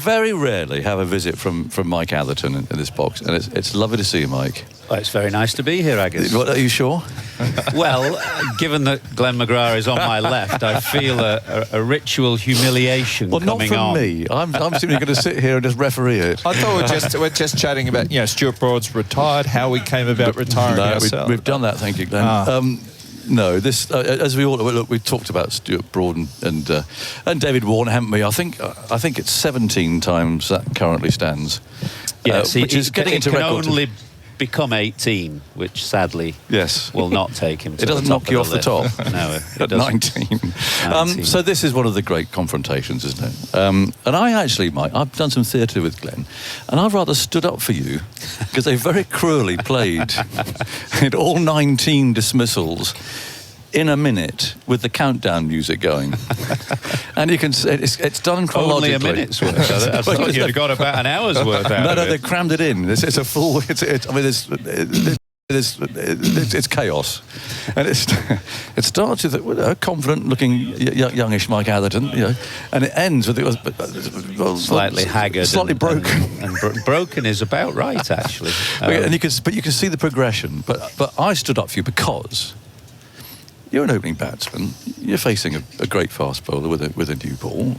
very rarely have a visit from Mike Atherton in this box, and it's lovely to see you, Mike. Well, it's very nice to be here, Aggers. What, are you sure? Well, given that Glen McGrath is on my left, I feel a ritual humiliation coming on. Well, not from me. I'm simply going to sit here and just referee it. I thought we're just chatting about, Stuart Broad's retired, how we came about retiring ourselves. We've done that, thank you, Glen. No, this as we all look, we talked about Stuart Broad and David Warner, haven't we? I think it's 17 times that currently stands. Yes, which is getting into record. Only become 18, which sadly will not take him to it doesn't the top knock you off the top. No, at 19. So this is one of the great confrontations, isn't it? And I actually, Mike, I've done some theatre with Glen, and I've rather stood up for you because they very cruelly played in all 19 dismissals in a minute with the countdown music going. And you can it's done chronologically. Only a minute's worth. I thought you'd got about an hour's worth out of it. They crammed it in. It's a full... It's chaos. And it starts with a confident-looking youngish Mike Atherton, and it ends with slightly haggard, slightly broken. And broken is about right, actually. And you can see the progression. But I stood up for you because you're an opening batsman. You're facing a great fast bowler with a new ball.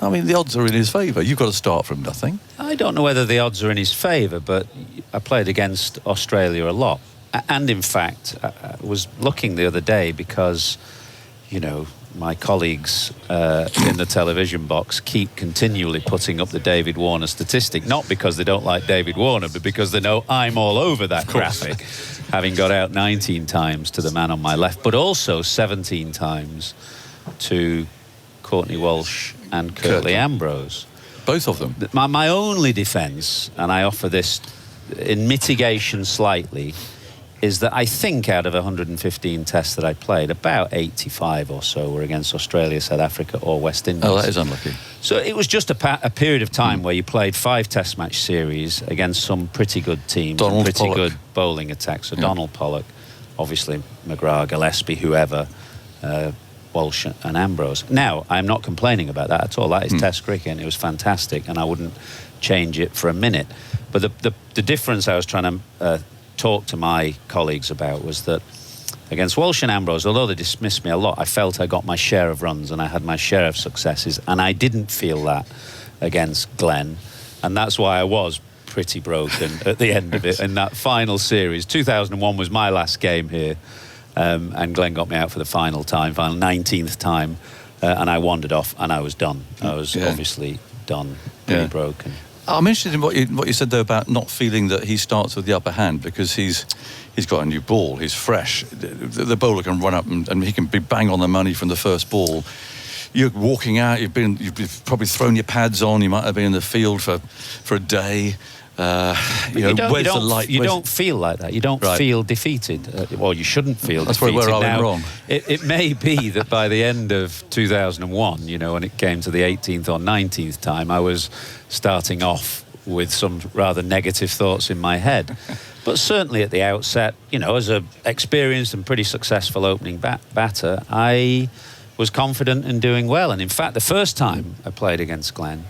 I mean, the odds are in his favour. You've got to start from nothing. I don't know whether the odds are in his favour, but I played against Australia a lot. And in fact, I was looking the other day because, my colleagues in the television box keep continually putting up the David Warner statistic, not because they don't like David Warner, but because they know I'm all over that graphic, having got out 19 times to the man on my left, but also 17 times to Courtney Walsh and Curtly Ambrose. Both of them. My only defence, and I offer this in mitigation slightly, is that I think out of 115 tests that I played, about 85 or so were against Australia, South Africa or West Indies. Oh, that is unlucky. So it was just a period of time where you played 5 test match series against some pretty good teams, and pretty good bowling attacks. So Donald Pollock, obviously McGrath, Gillespie, whoever, Walsh and Ambrose. Now, I'm not complaining about that at all. That is Test cricket, and it was fantastic, and I wouldn't change it for a minute. But the difference I was trying to talk to my colleagues about was that against Walsh and Ambrose, although they dismissed me a lot, I felt I got my share of runs and I had my share of successes, and I didn't feel that against Glen, and that's why I was pretty broken at the end of it in that final series. 2001 was my last game here. And Glen got me out for the final 19th time, and I wandered off, and I was done. I was obviously done, pretty broken. I'm interested in what you said, though, about not feeling that he starts with the upper hand, because he's got a new ball, he's fresh. The bowler can run up and he can be bang on the money from the first ball. You're walking out, you've probably thrown your pads on, you might have been in the field for a day. You don't feel like that. You don't feel defeated. Well, you shouldn't feel defeated. That's where I went wrong. It may be that by the end of 2001, when it came to the 18th or 19th time, I was starting off with some rather negative thoughts in my head. But certainly at the outset, as an experienced and pretty successful opening batter, I was confident in doing well. And in fact, the first time I played against Glen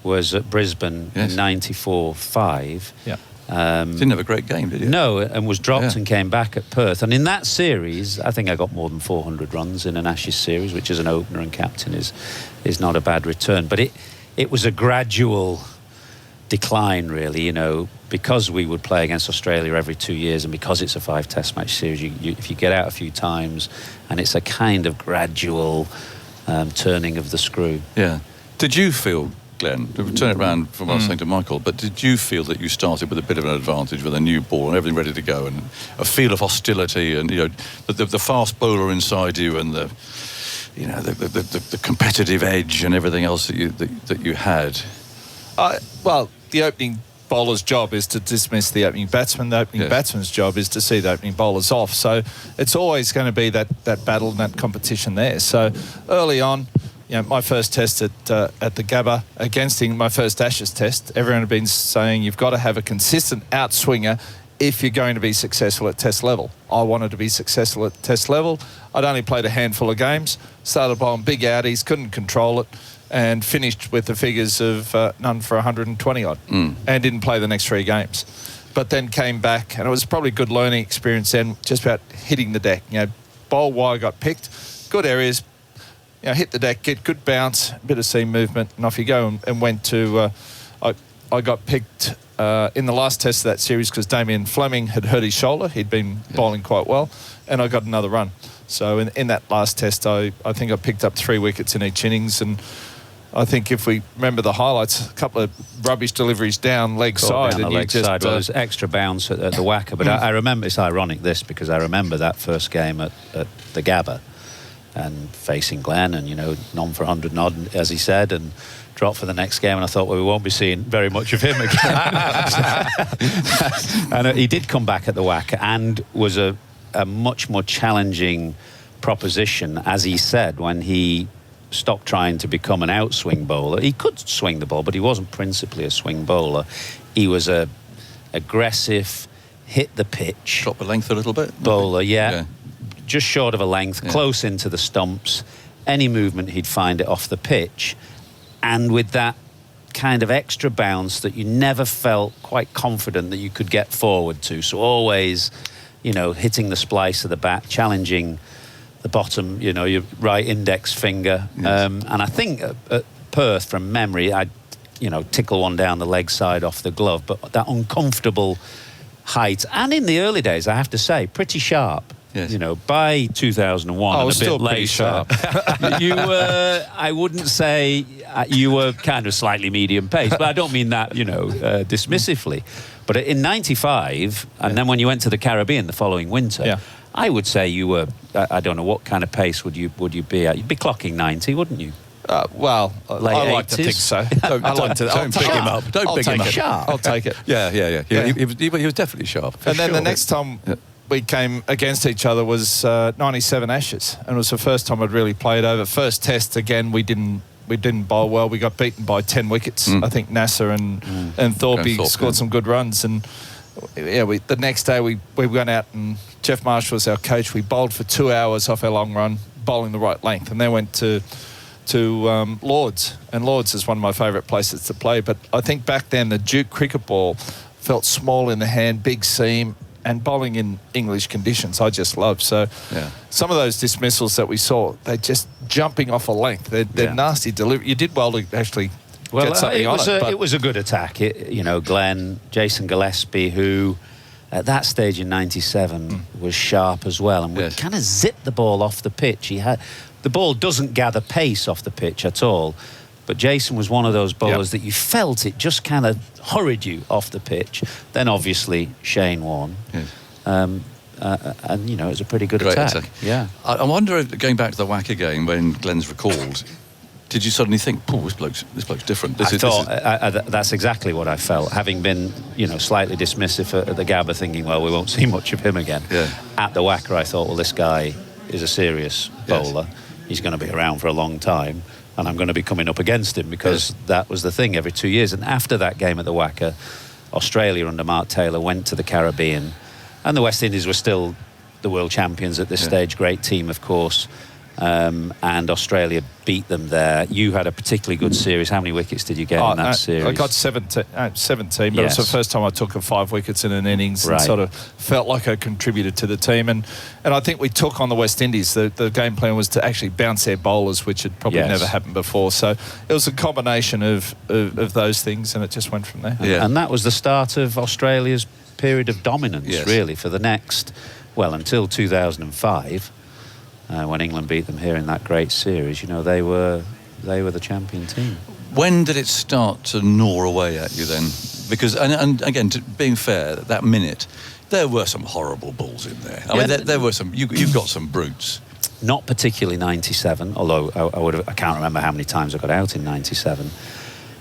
was at Brisbane in 94-5. Yeah. Didn't have a great game, did you? No, and was dropped and came back at Perth. And in that series, I think I got more than 400 runs in an Ashes series, which as an opener and captain is not a bad return. But it was a gradual decline, really, because we would play against Australia every 2 years, and because it's a 5 test match series, if you get out a few times, and it's a kind of gradual turning of the screw. Yeah. Did you feel, Glen, turn it around from what I was saying to Michael, but did you feel that you started with a bit of an advantage with a new ball and everything ready to go, and a feel of hostility, and the fast bowler inside you, and the competitive edge and everything else that you had? Well, the opening bowler's job is to dismiss the opening batsman. The opening batsman's job is to see the opening bowlers off. So it's always going to be that battle and that competition there. So early on, my first test at the Gabba against him, my first Ashes test, everyone had been saying you've got to have a consistent outswinger if you're going to be successful at test level. I wanted to be successful at test level. I'd only played a handful of games, started bowling big outies, couldn't control it, and finished with the figures of none for 120 odd, and didn't play the next 3 games. But then came back, and it was probably a good learning experience then, just about hitting the deck. Bowl wire got picked, good areas, hit the deck, get good bounce, a bit of seam movement, and off you go. And went to, I got picked in the last test of that series because Damien Fleming had hurt his shoulder. He'd been bowling quite well, and I got another run. So in that last test, I think I picked up 3 wickets in each innings, and I think if we remember the highlights, a couple of rubbish deliveries down leg side. Down the leg side. Well, there's extra bounce at the Wacker. But I remember, it's ironic this, because I remember that first game at the Gabba and facing Glen and, none for 100 nod, as he said, and dropped for the next game. And I thought, well, we won't be seeing very much of him again. And he did come back at the Wacker and was a much more challenging proposition, as he said, when he stopped trying to become an outswing bowler. He could swing the ball, but he wasn't principally a swing bowler. He was a aggressive, hit the pitch, drop the length a little bit bowler. Yeah, just short of a length, close into the stumps. Any movement, he'd find it off the pitch, and with that kind of extra bounce that you never felt quite confident that you could get forward to. So always, hitting the splice of the bat, challenging the bottom, your right index finger. Yes. And I think at Perth, from memory, I'd, tickle one down the leg side off the glove, but that uncomfortable height. And in the early days, I have to say, pretty sharp. Yes. By 2001 and a bit later, sharp. You were, I wouldn't say you were kind of slightly medium pace, but I don't mean that, dismissively. But in 95, and then when you went to the Caribbean the following winter, I would say you were, I don't know, what kind of pace would you be at? You'd be clocking 90, wouldn't you? Well, I like to think so. Don't pick him up. Don't pick him up. Sharp. I'll take it. Yeah. He was definitely sharp. And then the next time we came against each other was 97 Ashes, and it was the first time I'd really played over. First test, again, we didn't bowl well. We got beaten by 10 wickets. I think Nasser and Thorpe scored some good runs, and the next day we went out, and Jeff Marshall was our coach. We bowled for 2 hours off our long run, bowling the right length, and then went to Lords, and Lords is one of my favourite places to play. But I think back then the Duke cricket ball felt small in the hand, big seam, and bowling in English conditions I just love. So some of those dismissals that we saw, they're just jumping off a length. They're nasty delivery. You did well to actually get something on it. It was a good attack. Glen, Jason Gillespie, who at that stage in 97 was sharp as well, and would kind of zip the ball off the pitch. The ball doesn't gather pace off the pitch at all, but Jason was one of those bowlers that you felt it just kind of hurried you off the pitch. Then obviously Shane won. And it was a pretty good attack. Yeah. I wonder if, going back to the Wacker game when Glen's recalled, did you suddenly think, this bloke's different? That's exactly what I felt, having been, slightly dismissive at the Gabba, thinking, well, we won't see much of him again. At the Wacker, I thought, well, this guy is a serious bowler. He's going to be around for a long time, and I'm going to be coming up against him, because that was the thing every 2 years. And after that game at the Wacker, Australia under Mark Taylor went to the Caribbean, and the West Indies were still the world champions at this stage. Great team, of course. And Australia beat them there. You had a particularly good series. How many wickets did you get in that series? I got 17, but it was the first time I took 5 wickets in an innings, and sort of felt like I contributed to the team. And I think we took on the West Indies. The game plan was to actually bounce their bowlers, which had probably never happened before. So it was a combination of those things, and it just went from there. And that was the start of Australia's period of dominance, really, for the next, until 2005. When England beat them here in that great series, they were the champion team. When did it start to gnaw away at you then? Because, and again, being fair, that minute, there were some horrible balls in there. I mean, there were some. You've got some brutes. Not particularly 97, although I can't remember how many times I got out in 97.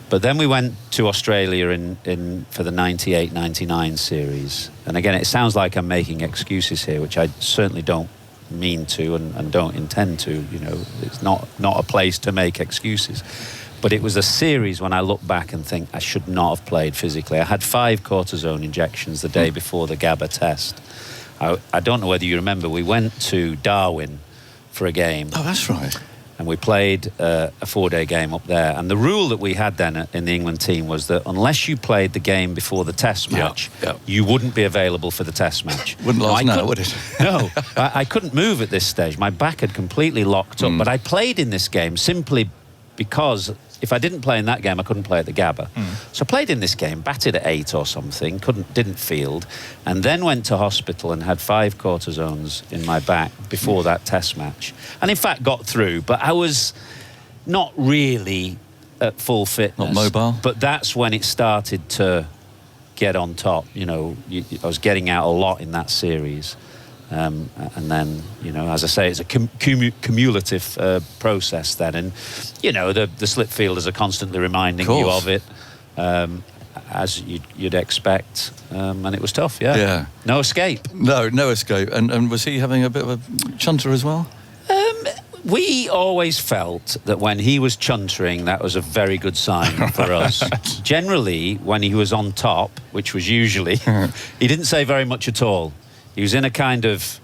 But then we went to Australia for the 98-99 series, and again, it sounds like I'm making excuses here, which I certainly don't mean to and don't intend to. It's not a place to make excuses. But it was a series when I look back and think I should not have played physically. I had 5 cortisone injections the day before the GABA test. I don't know whether you remember, we went to Darwin for a game. Oh, that's right. And we played a 4-day game up there. And the rule that we had then in the England team was that unless you played the game before the test match, you wouldn't be available for the test match. Wouldn't last now, would it? No, I couldn't move at this stage. My back had completely locked up. But I played in this game simply because if I didn't play in that game, I couldn't play at the GABA. So I played in this game, batted at 8 or something, didn't field, and then went to hospital and had 5 cortisones in my back before that test match. And in fact got through, but I was not really at full fitness. Not mobile? But that's when it started to get on top. You know, I was getting out a lot in that series. And then, you know, as I say, it's a cumulative process then. And, you know, the slip fielders are constantly reminding you of it, as you'd expect. And it was tough, yeah. No escape. No escape. And was he having a bit of a chunter as well? We always felt that when he was chuntering, that was a very good sign for us. Generally, when he was on top, which was usually, he didn't say very much at all. He was in a kind of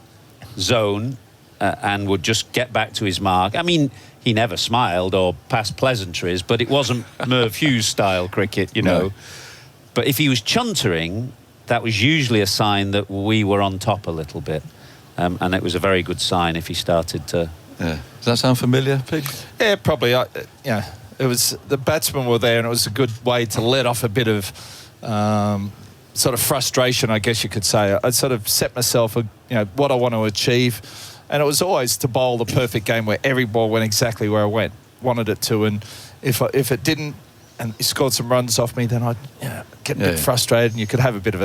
zone and would just get back to his mark. I mean, he never smiled or passed pleasantries, but it wasn't Merv Hughes style cricket, you know. No. But if he was chuntering, that was usually a sign that we were on top a little bit. And it was a very good sign if he started to... Yeah. Does that sound familiar, Pig? Yeah, probably. It was the batsmen were there, and it was a good way to let off a bit of sort of frustration, I guess you could say. I sort of set myself, what I want to achieve, and it was always to bowl the perfect game where every ball went exactly where I wanted it to, and if it didn't, and he scored some runs off me, then I'd get a bit frustrated, and you could have a bit of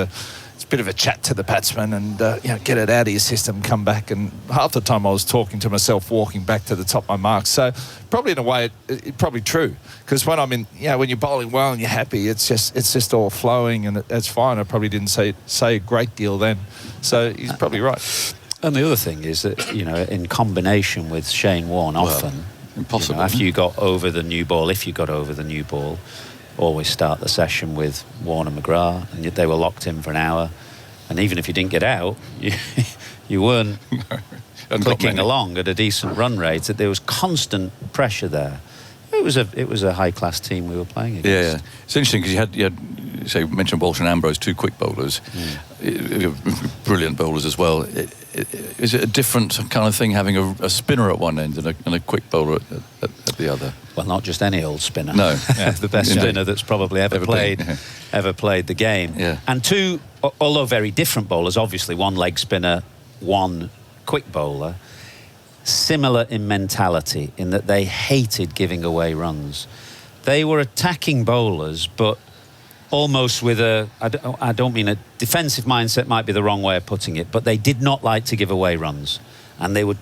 a chat to the batsman and get it out of your system, come back, and half the time I was talking to myself walking back to the top of my mark. So probably in a way it's probably true, because when I'm in, when you're bowling well and you're happy, it's just all flowing and it's fine. I probably didn't say a great deal then, so he's probably right. And the other thing is that in combination with Shane Warne, often impossible after you got over the new ball, if you got over the new ball, always start the session with Warner McGrath, and they were locked in for an hour. And even if you didn't get out, you weren't clicking along at a decent run rate. That there was constant pressure there. It was a high class team we were playing against. Yeah. It's interesting because you had say you mentioned Walsh and Ambrose, 2 quick bowlers, brilliant bowlers as well. Is it a different kind of thing having a spinner at one end and a quick bowler at the other? Well, not just any old spinner. No, the best spinner that's probably ever played the game. Yeah. And 2, although very different bowlers, obviously 1 leg spinner, 1 quick bowler, similar in mentality in that they hated giving away runs. They were attacking bowlers, but almost with I don't mean a defensive mindset, might be the wrong way of putting it, but they did not like to give away runs, and they would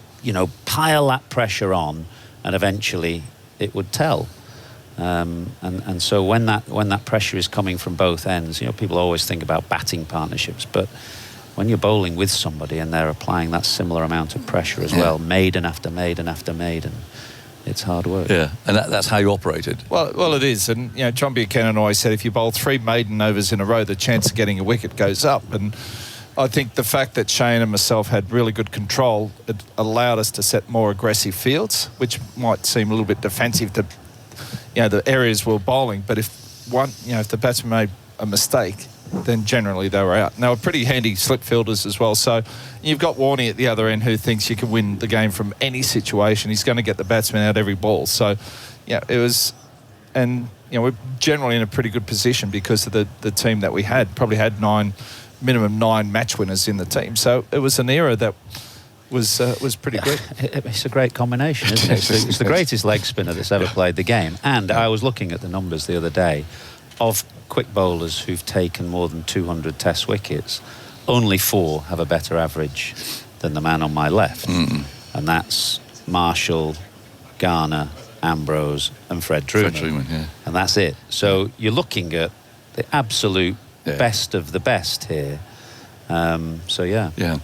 pile that pressure on, and eventually it would tell. And so when that pressure is coming from both ends, people always think about batting partnerships, but when you're bowling with somebody and they're applying that similar amount of pressure as well, maiden after maiden after maiden, it's hard work. Yeah, and that's how you operated. Well, it is. And, John Buchanan always said if you bowl 3 maiden overs in a row, the chance of getting a wicket goes up. And I think the fact that Shane and myself had really good control, it allowed us to set more aggressive fields, which might seem a little bit defensive to, the areas we're bowling. But if the batsman made a mistake, then generally they were out. And they were pretty handy slip fielders as well. So you've got Warnie at the other end who thinks you can win the game from any situation. He's going to get the batsman out every ball. So, it was... And, we're generally in a pretty good position because of the team that we had. Probably had minimum 9 match winners in the team. So it was an era that was pretty good. It's a great combination, isn't it? It's the greatest leg spinner that's ever played the game. And I was looking at the numbers the other day of quick bowlers who've taken more than 200 test wickets. Only 4 have a better average than the man on my left. And that's Marshall, Garner, Ambrose and Fred Truman. And that's it. So you're looking at the absolute best of the best here. So yeah. Yeah.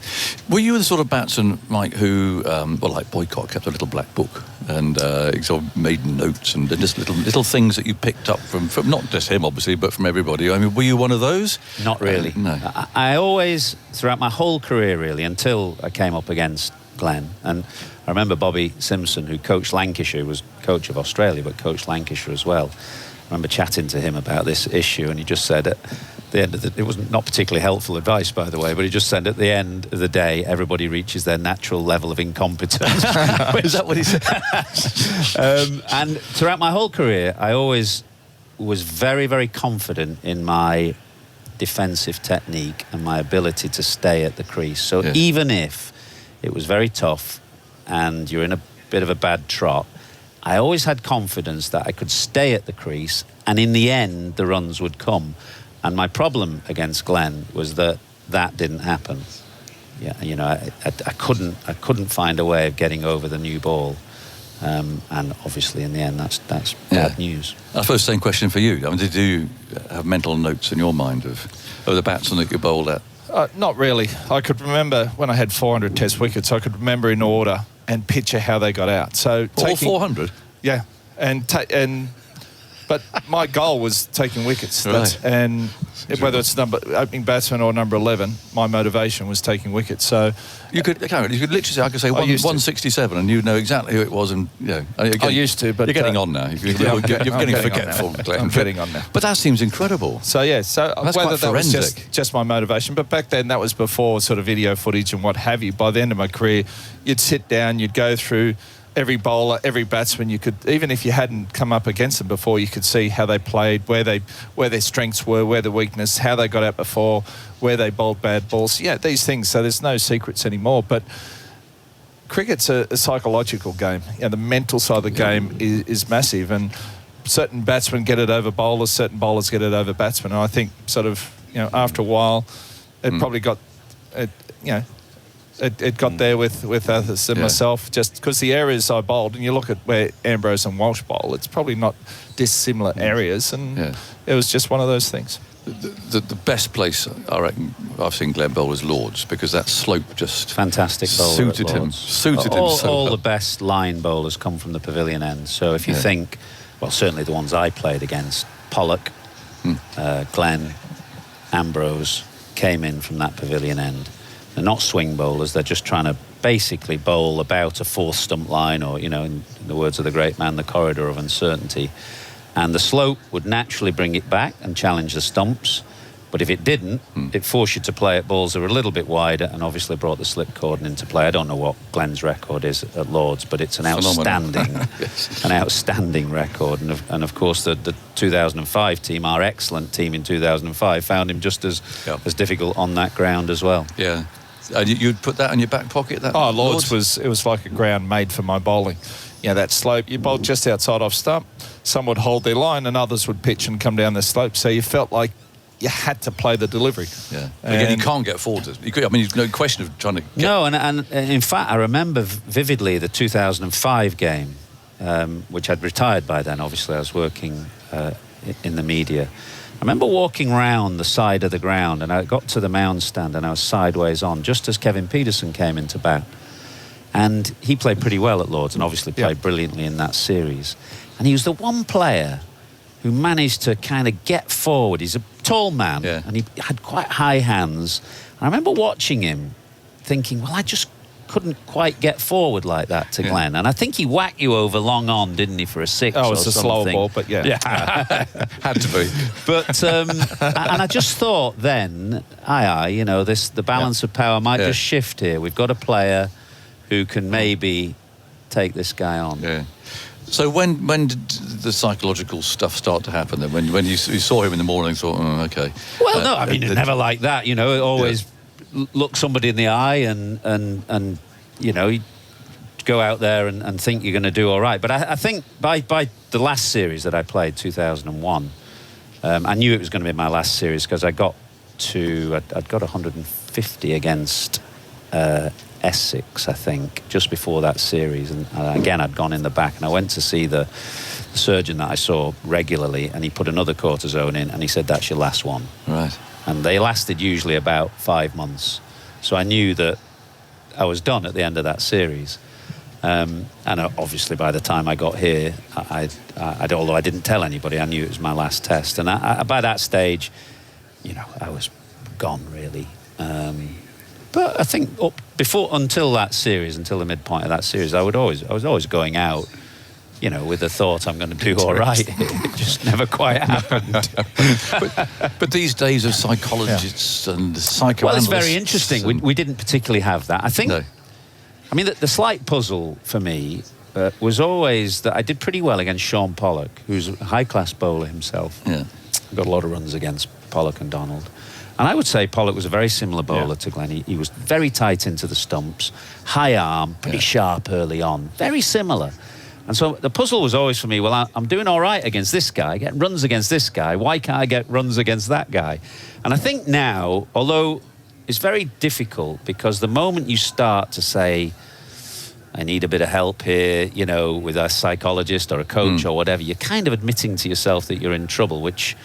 Were you the sort of batsman, Mike, who, like Boycott, kept a little black book and sort of made notes and just little things that you picked up from not just him, obviously, but from everybody? I mean, were you one of those? Not really. No. I always, throughout my whole career, really, until I came up against Glen, and I remember Bobby Simpson, who coached Lancashire, was coach of Australia, but coached Lancashire as well. I remember chatting to him about this issue, and he just said at the end of it was not particularly helpful advice, by the way, but he just said at the end of the day, everybody reaches their natural level of incompetence. Is that what he said? And throughout my whole career, I always was very, very confident in my defensive technique and my ability to stay at the crease. So even if it was very tough and you're in a bit of a bad trot, I always had confidence that I could stay at the crease, and in the end, the runs would come. And my problem against Glen was that didn't happen. Yeah, you know, I couldn't find a way of getting over the new ball, and obviously in the end, that's bad news. I suppose same question for you. I mean, did you have mental notes in your mind of the batsmen that you bowled at? Not really. I could remember when I had 400 Test wickets. I could remember in order and picture how they got out. So all 400. Yeah, but my goal was taking wickets. Right. And whether it's opening batsman or number 11, my motivation was taking wickets. So you could literally say, I could say 167, and you know exactly who it was. And I used to, but you're getting on now. You're getting forgetful. I'm getting on now. But that seems incredible. So yeah, that's whether quite that was forensic. just my motivation, but back then that was before sort of video footage and what have you. By the end of my career, you'd sit down, you'd go through every bowler, every batsman. You could, even if you hadn't come up against them before, you could see how they played, where their strengths were, where the weakness, how they got out before, where they bowled bad balls. Yeah, these things. So there's no secrets anymore. But cricket's a psychological game. The mental side of the game is massive, and certain batsmen get it over bowlers, certain bowlers get it over batsmen. And I think sort of, after a while, it probably got it got there with others and myself, just because the areas I bowled, and you look at where Ambrose and Walsh bowl, it's probably not dissimilar areas, and it was just one of those things. The best place, I reckon, I've seen Glen bowl was Lords, because that slope just fantastic bowler suited him so all well. The best line bowlers come from the pavilion end. So if you think, well, certainly the ones I played against, Pollock, Glen, Ambrose, came in from that pavilion end. They're not swing bowlers, they're just trying to basically bowl about a fourth stump line, or, in the words of the great man, the corridor of uncertainty. And the slope would naturally bring it back and challenge the stumps. But if it didn't, it forced you to play at balls that were a little bit wider, and obviously brought the slip cordon into play. I don't know what Glen's record is at Lords, but it's an outstanding record. And of course, the 2005 team, our excellent team in 2005, found him just as difficult on that ground as well. Yeah. You'd put that in your back pocket? Lords was like a ground made for my bowling. That slope, you bowled just outside off stump. Some would hold their line and others would pitch and come down the slope. So you felt like you had to play the delivery. Yeah. Again, you can't get forward. There's no question of trying to get... No, and in fact, I remember vividly the 2005 game, which I'd retired by then. Obviously, I was working in the media. I remember walking round the side of the ground, and I got to the mound stand, and I was sideways on, just as Kevin Peterson came into bat. And he played pretty well at Lords, and obviously played brilliantly in that series. And he was the one player who managed to kind of get forward. He's a tall man, and he had quite high hands. And I remember watching him thinking, well, I just couldn't quite get forward like that to Glen. And I think he whacked you over long on, didn't he, for a six or something? Oh, it's a slower ball, but had to be. But, and I just thought then, the balance of power might just shift here. We've got a player who can maybe take this guy on. Yeah. So when did the psychological stuff start to happen then? When you saw him in the morning and thought, okay. Well, no, I mean, never like that, always look somebody in the eye and you go out there and think you're going to do all right. But I think by the last series that I played, 2001, I knew it was going to be my last series, because I'd got 150 against Essex, I think, just before that series, and again I'd gone in the back, and I went to see the surgeon that I saw regularly, and he put another cortisone in, and he said, that's your last one. Right. And they lasted usually about 5 months. So I knew that I was done at the end of that series. And obviously by the time I got here, although I didn't tell anybody, I knew it was my last test. And by that stage, I was gone really. But I think until the midpoint of that series, I was always going out, with the thought I'm going to do all right. It just never quite happened. but these days of psychologists and psychoanalysts... Well, it's very interesting. We didn't particularly have that. I think... No. I mean, the slight puzzle for me was always that I did pretty well against Sean Pollock, who's a high-class bowler himself. Yeah. Got a lot of runs against Pollock and Donald. And I would say Pollock was a very similar bowler to Glen. He was very tight into the stumps, high arm, pretty sharp early on, very similar. And so the puzzle was always for me, well, I'm doing all right against this guy, get runs against this guy. Why can't I get runs against that guy? And I think now, although it's very difficult, because the moment you start to say, I need a bit of help here, with a psychologist or a coach or whatever, you're kind of admitting to yourself that you're in trouble, which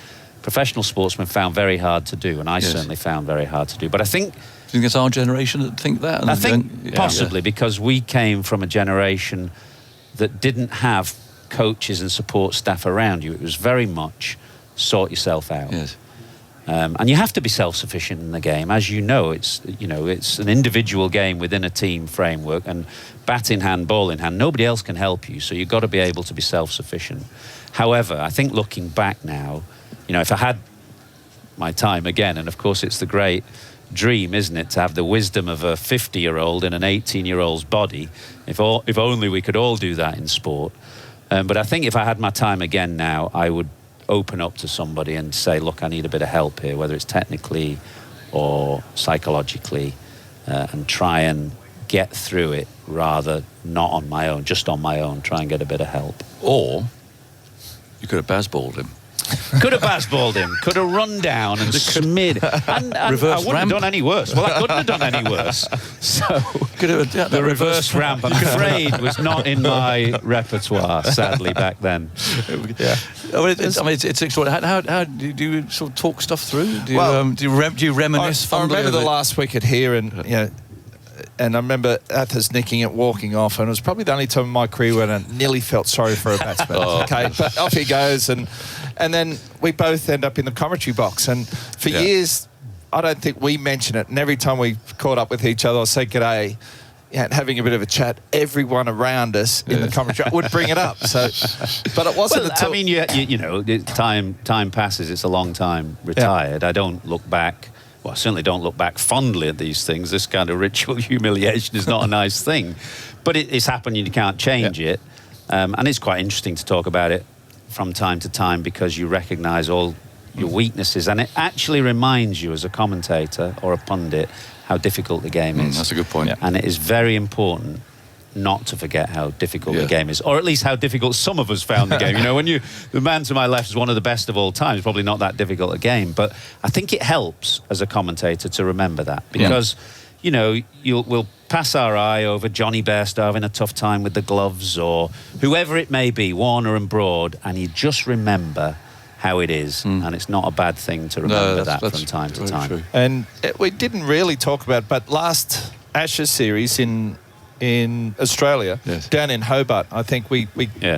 professional sportsmen found very hard to do, and I certainly found very hard to do. But I think... Do you think it's our generation that think that? I think possibly, because we came from a generation that didn't have coaches and support staff around you. It was very much sort yourself out. Yes. And you have to be self-sufficient in the game. As you know, it's an individual game within a team framework, and bat in hand, ball in hand, nobody else can help you, so you've got to be able to be self-sufficient. However, I think looking back now, if I had my time again, and of course it's the great dream, isn't it, to have the wisdom of a 50-year-old in an 18-year-old's body, if only we could all do that in sport. But I think if I had my time again now, I would open up to somebody and say, look, I need a bit of help here, whether it's technically or psychologically, and try and get through it rather not on my own, just on my own, try and get a bit of help. Or you could have baseballed him. Could have baseballed him, could have run down and smeared, and I wouldn't have done any worse. Well, I couldn't have done any worse. So the reverse ramp, I'm afraid, was not in my repertoire, sadly, back then. Yeah. It's extraordinary. How do you sort of talk stuff through? Do you reminisce? I remember the last wicket here, and and I remember Athers nicking it, walking off, and it was probably the only time in my career when I nearly felt sorry for a batsman. Okay, but off he goes, and then we both end up in the commentary box, and for years I don't think we mention it, and every time we caught up with each other or say g'day, and having a bit of a chat, everyone around us in the commentary would bring it up. So, but it wasn't until... I mean, time passes. It's a long time retired. I don't look back. Well, I certainly don't look back fondly at these things. This kind of ritual humiliation is not a nice thing. But it's happened and you can't change it. And it's quite interesting to talk about it from time to time, because you recognise all your weaknesses. And it actually reminds you as a commentator or a pundit how difficult the game is. That's a good point. And it is very important not to forget how difficult the game is, or at least how difficult some of us found the game. When the man to my left is one of the best of all time, it's probably not that difficult a game, but I think it helps as a commentator to remember that, because we'll pass our eye over Johnny Bairstow having a tough time with the gloves, or whoever it may be, Warner and Broad, and you just remember how it is, and it's not a bad thing to remember that from time to time. True. And we didn't really talk about, but last Ashes series in Australia, down in Hobart, I think we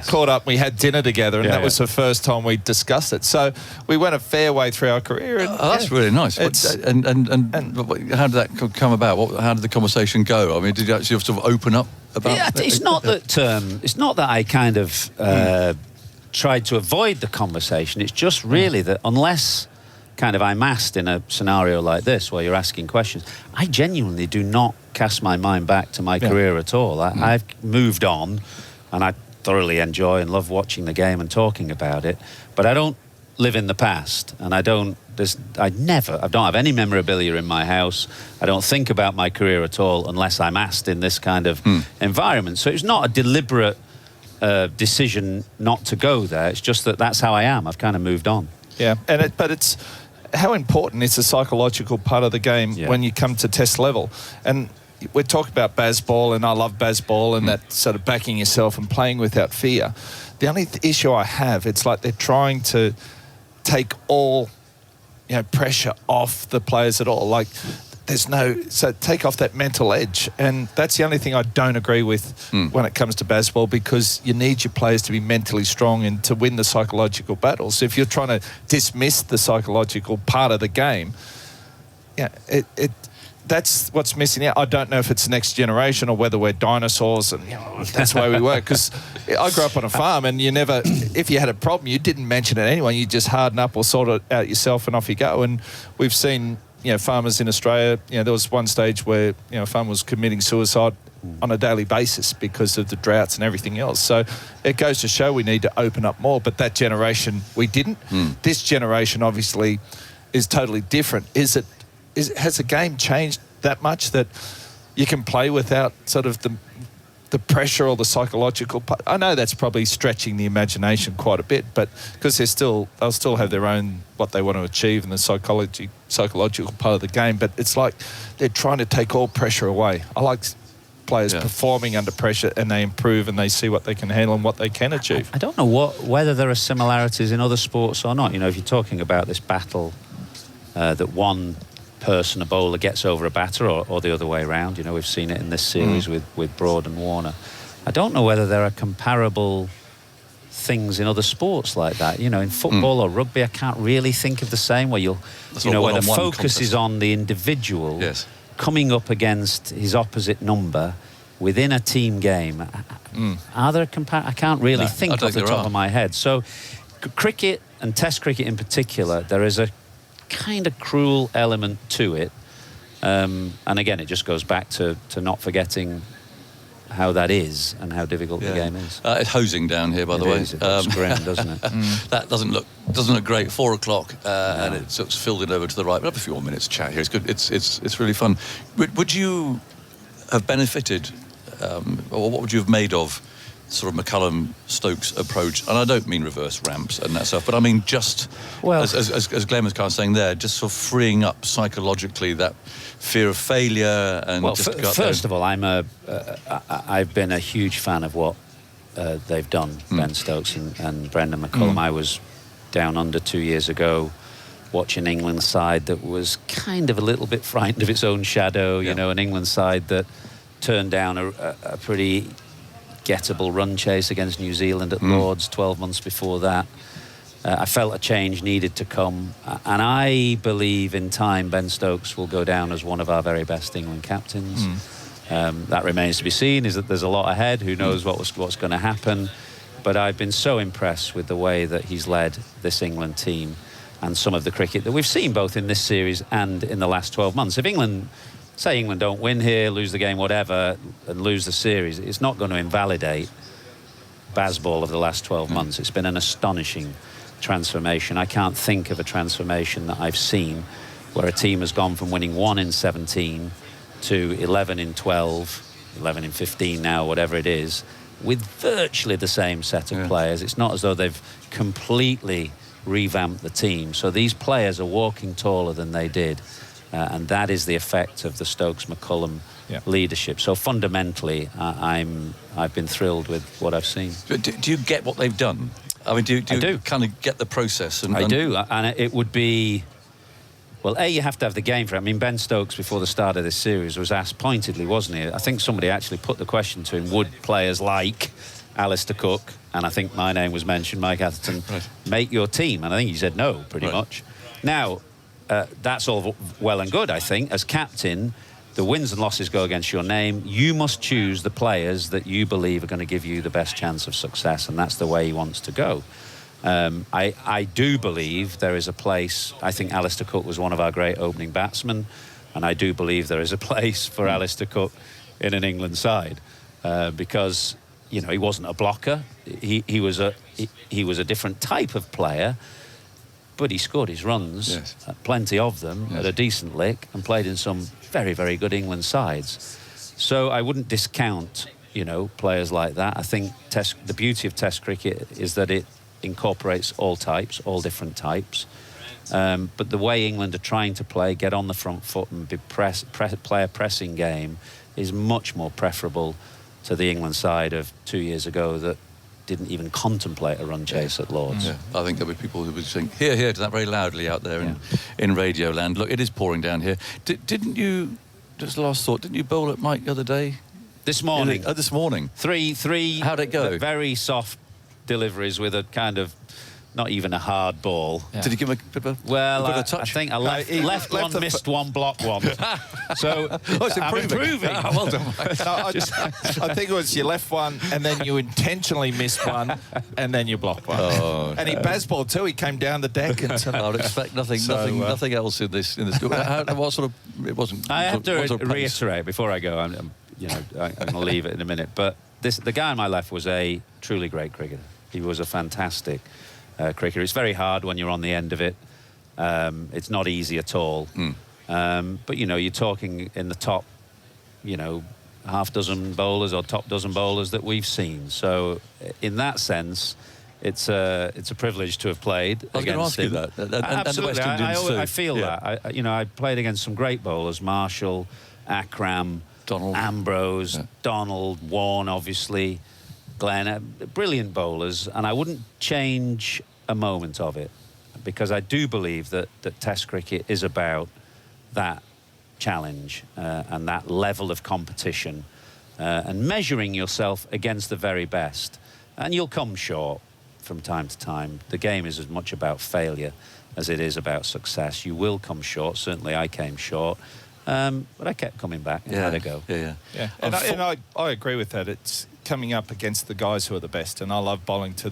caught up, we had dinner together, and that was the first time we discussed it. So we went a fair way through our career. And, that's really nice. And how did that come about? How did the conversation go? I mean, did you actually sort of open up about it? It's not that I kind of tried to avoid the conversation. It's just really that unless kind of I'm asked in a scenario like this where you're asking questions, I genuinely do not cast my mind back to my career at all. I've moved on, and I thoroughly enjoy and love watching the game and talking about it, but I don't live in the past, and I don't have any memorabilia in my house. I don't think about my career at all unless I'm asked in this kind of environment. So it's not a deliberate decision not to go there. It's just that's how I am. I've kind of moved on. Yeah, but it's how important is the psychological part of the game when you come to test level. And we talk about baseball, and I love baseball, and that sort of backing yourself and playing without fear. The only issue I have, it's like they're trying to take all pressure off the players at all. Like, so take off that mental edge. And that's the only thing I don't agree with when it comes to baseball, because you need your players to be mentally strong and to win the psychological battles. If you're trying to dismiss the psychological part of the game, that's what's missing out. I don't know if it's the next generation or whether we're dinosaurs and that's the way we work. Because I grew up on a farm, and if you had a problem, you didn't mention it to anyone. You just harden up or sort it out yourself and off you go. And we've seen, farmers in Australia, there was one stage where, a farmer was committing suicide on a daily basis because of the droughts and everything else. So it goes to show we need to open up more. But that generation, we didn't. This generation obviously is totally different. Has the game changed that much that you can play without sort of the pressure or the psychological part? I know that's probably stretching the imagination quite a bit, but because they'll still have their own, what they want to achieve in the psychological part of the game. But it's like they're trying to take all pressure away. I like players performing under pressure, and they improve and they see what they can handle and what they can achieve. I don't know whether there are similarities in other sports or not. If you're talking about this battle that one person, a bowler, gets over a batter, or the other way around. We've seen it in this series with Broad and Warner. I don't know whether there are comparable things in other sports like that. In football or rugby, I can't really think of the same, where where the focus is on the individual coming up against his opposite number within a team game. Are there I can't really think off the top of my head. So cricket, and Test cricket in particular, there is a kind of cruel element to it, and again it just goes back to not forgetting how that is and how difficult the game is. It's hosing down here, by the way. It looks grim, doesn't it? That doesn't look great. 4 o'clock, and it's sort of filled it over to the right. We'll have a few more minutes chat here. It's good. It's really fun. Would you have benefited, or what would you have made of sort of McCullum-Stokes approach? And I don't mean reverse ramps and that stuff, but I mean just, as Glen was kind of saying there, just sort of freeing up psychologically that fear of failure. And first of all, I've been a huge fan of what they've done, Ben Stokes and Brendan McCullum. I was down under 2 years ago watching England side that was kind of a little bit frightened of its own shadow, an England side that turned down a pretty gettable run chase against New Zealand at Lord's 12 months before that. I felt a change needed to come, and I believe in time Ben Stokes will go down as one of our very best England captains. That remains to be seen. Is that there's a lot ahead. Who knows what's going to happen? But I've been so impressed with the way that he's led this England team and some of the cricket that we've seen both in this series and in the last 12 months. If England don't win here, lose the game, whatever, and lose the series, it's not going to invalidate baseball of the last 12 months. It's been an astonishing transformation. I can't think of a transformation that I've seen where a team has gone from winning 1 in 17 to 11 in 12, 11 in 15 now, whatever it is, with virtually the same set of players. It's not as though they've completely revamped the team. So these players are walking taller than they did. And that is the effect of the Stokes-McCullum leadership. So fundamentally, I've been thrilled with what I've seen. Do you get what they've done? I mean, do you kind of get the process? I do, and it would be... Well, you have to have the game for it. I mean, Ben Stokes, before the start of this series, was asked pointedly, wasn't he? I think somebody actually put the question to him, would players like Alistair Cook, and I think my name was mentioned, Mike Atherton, make your team? And I think he said no, pretty much. Now... that's all well and good, I think. As captain, the wins and losses go against your name. You must choose the players that you believe are going to give you the best chance of success, and that's the way he wants to go. I do believe there is a place. I think Alistair Cook was one of our great opening batsmen, and I do believe there is a place for Alistair Cook in an England side because he wasn't a blocker. He was a different type of player. But he scored his runs, plenty of them, at a decent lick, and played in some very, very good England sides. So I wouldn't discount, players like that. I think the beauty of Test cricket is that it incorporates all types, all different types. But the way England are trying to play, get on the front foot and play a pressing game, is much more preferable to the England side of 2 years ago that didn't even contemplate a run chase at Lords. Yeah, I think there'll be people who would sing "Hear, hear" to that very loudly out there in Radio Land. Look, it is pouring down here. Didn't you? Just last thought. Didn't you bowl at Mike the other day? This morning. This morning. Three. How'd it go? Very soft deliveries with a kind of not even a hard ball. Yeah. Did you give him a bit of a a touch? I think I left one, missed one, blocked one. So it's improving. I'm improving. Well done, Mike. No, I think it was you left one and then you intentionally missed one and then you blocked one. Oh, and he baseballed too. He came down the deck and I would expect nothing else in this. What sort of? It wasn't. I have to what sort of pace? reiterate before I go. I'm going to leave it in a minute. But the guy on my left was a truly great cricketer. He was a fantastic cricketer. It's very hard when you're on the end of it. It's not easy at all. But you're talking in the top, half dozen bowlers or top dozen bowlers that we've seen. So in that sense, it's a privilege to have played. I was going to ask you that. Absolutely, and the West Indians I feel that. I played against some great bowlers: Marshall, Akram, Donald, Ambrose, Donald, Warne, obviously. Glen, brilliant bowlers, and I wouldn't change a moment of it, because I do believe that Test cricket is about that challenge and that level of competition and measuring yourself against the very best. And you'll come short from time to time. The game is as much about failure as it is about success. You will come short. Certainly I came short. But I kept coming back and had a go. Yeah. And I agree with that. It's coming up against the guys who are the best, and I love bowling to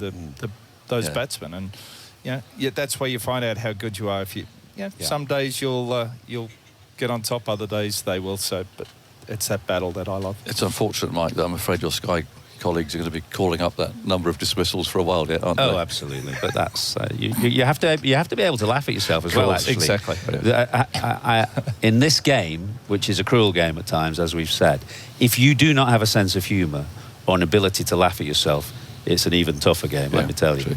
those batsmen. And that's where you find out how good you are. If some days you'll get on top, other days they will. So, but it's that battle that I love. It's unfortunate, Mike, that I'm afraid your Sky colleagues are going to be calling up that number of dismissals for a while yet, aren't they? Oh, absolutely. But that's you have to be able to laugh at yourself as well. Actually, exactly. In this game, which is a cruel game at times, as we've said, if you do not have a sense of humour or an ability to laugh at yourself, it's an even tougher game. Let me tell you.